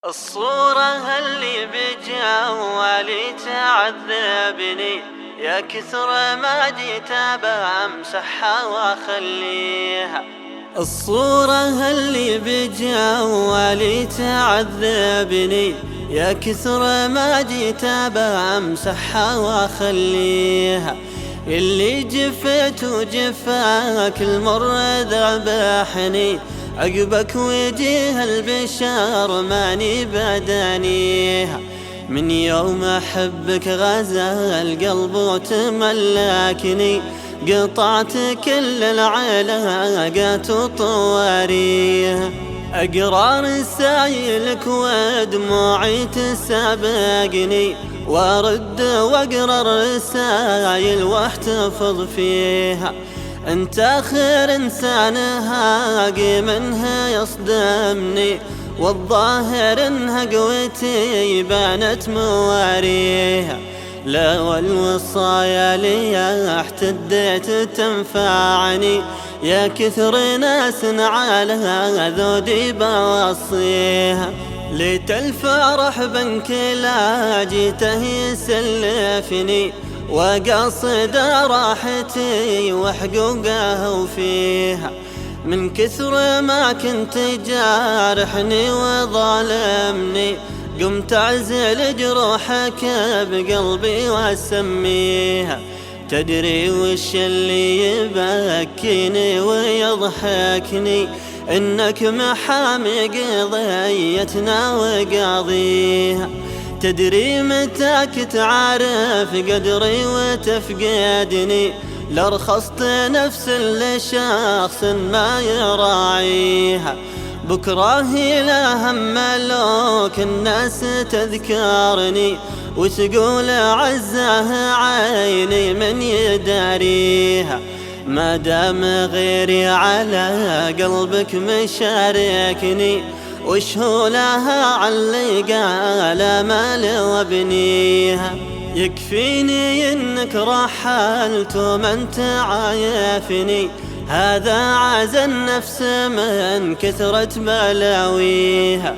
الصورة اللي بجوالي تعذبني، يا كثر ما جيت بمسحها واخليها. الصورة اللي بجوالي تعذبني، يا كثر ما جيت بمسحها واخليها. اللي جفت وجفاك المر ذبحني، عقبك وجيه البشر ماني بدانيها. من يوم أحبك غزا القلب وتملكني، قطعت كل العلاقات وطواريها. أقرأ رسايلك ودموعي تسابقني، وارد واقرأ الرسايل واحتفظ فيها. انت آخر انسان هاقي منها يصدمني، والظاهر انها قوتي بانت مواريها. لا والوصايا لي احتديت تنفعني، يا كثر ناس على ذودي بوصيها. ليت الفرح بنك لا جيته يسلفني، وقصد راحتي وحقوقه وفيها. من كثر ما كنت جارحني وظالمني، قمت أعزل جروحك بقلبي وأسميها. تدري وش اللي يبكيني ويضحكني؟ إنك محامي قضيتنا وقاضيها. تدري متاك تعرف قدري وتفقدني، لرخصت نفس لشخص ما يراعيها. بكره إلى هملوك الناس تذكرني، وتقول عزاه عيني من يداريها. ما دام غيري على قلبك مشاركني، وش هو لها علي قال مال وابنيها. يكفيني انك رحلت ومن تعايفني، هذا عاز النفس من كثرة بلاويها.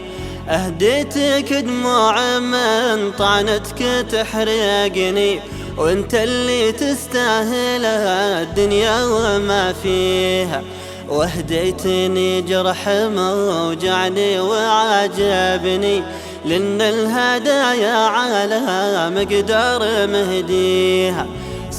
أهديتك دموع من طعنتك تحرقني، وانت اللي تستاهل الدنيا وما فيها. واهديتني جرح موجعني وعجبني، لأن الهدايا على مقدار مهديها.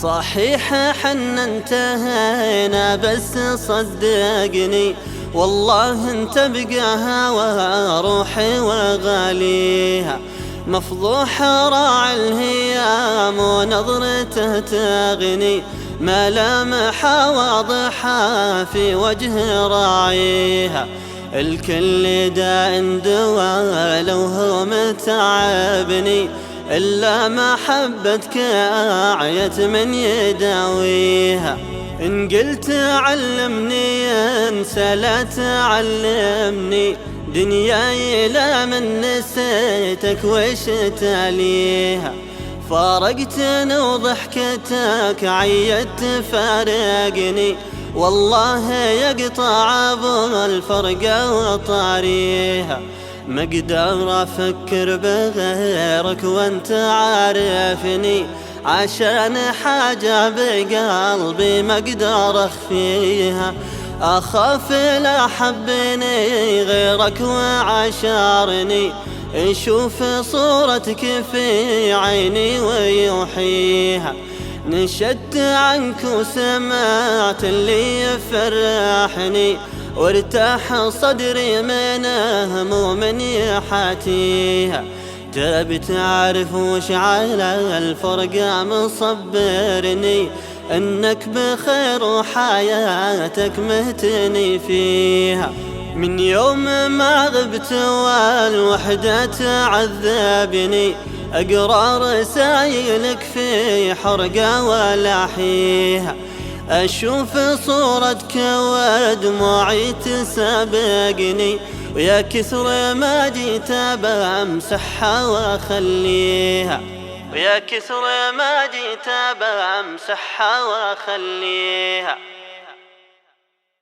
صحيح حنا انتهينا بس صدقني، والله انت بقاها وروحي وغاليها. مفضوح راعي الهيام ونظرته تغني، ملامحها واضحة في وجه راعيها. الكل داء دواء لو هو متعبني، إلا محبتك أعيت من يداويها. إن قلت علمني انسى لا تعلمني، دنياي لا من نسيتك وش تاليها. فارقتني وضحكتك عيت فارقني، والله يقطع بالفرقة وطاريها. مقدر أفكر بغيرك وانت عارفني، عشان حاجة بقلبي ما اقدر اخفيها. اخاف لا حبني غيرك وعشرني، نشوف صورتك في عيني ويوحيها. نشدت عنك وسمعت اللي يفرحني، وارتاح صدري من هموم يحاتيها. تبي تعرف وش على الفرقة مصبرني، انك بخير وحياتك مهتني فيها. من يوم ما غبت والوحدة تعذبني، اقرأ رسايلك في حرقة ولاحيها. أشوف صورتك ودموعي تسابقني، ويا كثر ما جيت بمسحها واخليها. ويا كثر ما جيت بمسحها واخليها.